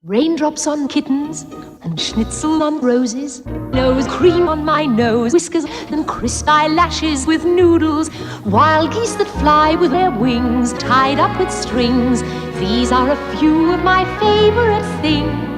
Raindrops on kittens and schnitzel on roses, nose cream on my nose, whiskers and crisp eyelashes with noodles, wild geese that fly with their wings tied up with strings. These are a few of my favorite things.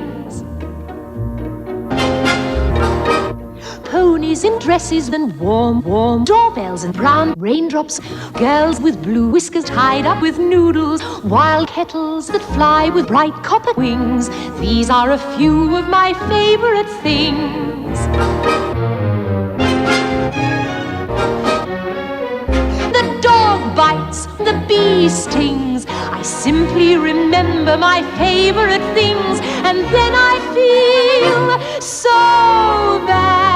Ponies in dresses and warm doorbells and brown raindrops, girls with blue whiskers tied up with noodles, wild kettles that fly with bright copper wings. These are a few of my favorite things. The dog bites, the bee stings. I simply remember my favorite things, and then I feel so bad.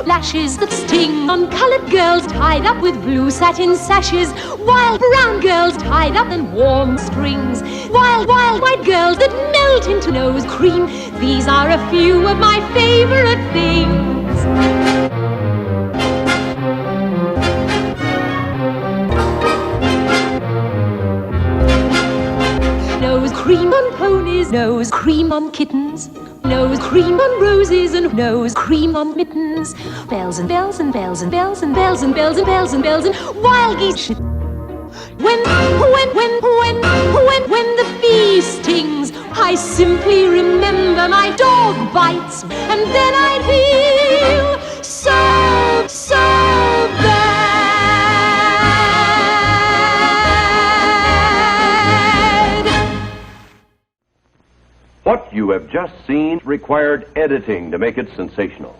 Lashes that sting on colored girls tied up with blue satin sashes, wild brown girls tied up in warm strings, wild white girls that melt into nose cream. These are a few of my favorite things. Nose cream on ponies, nose cream on kittens, nose cream on roses and nose cream on mittens. Bells and bells and bells and bells and bells and bells and bells and bells and wild geese. When the bee stings, I simply remember my dog bites, and then I feel so bad. What you have just seen required editing to make it sensational.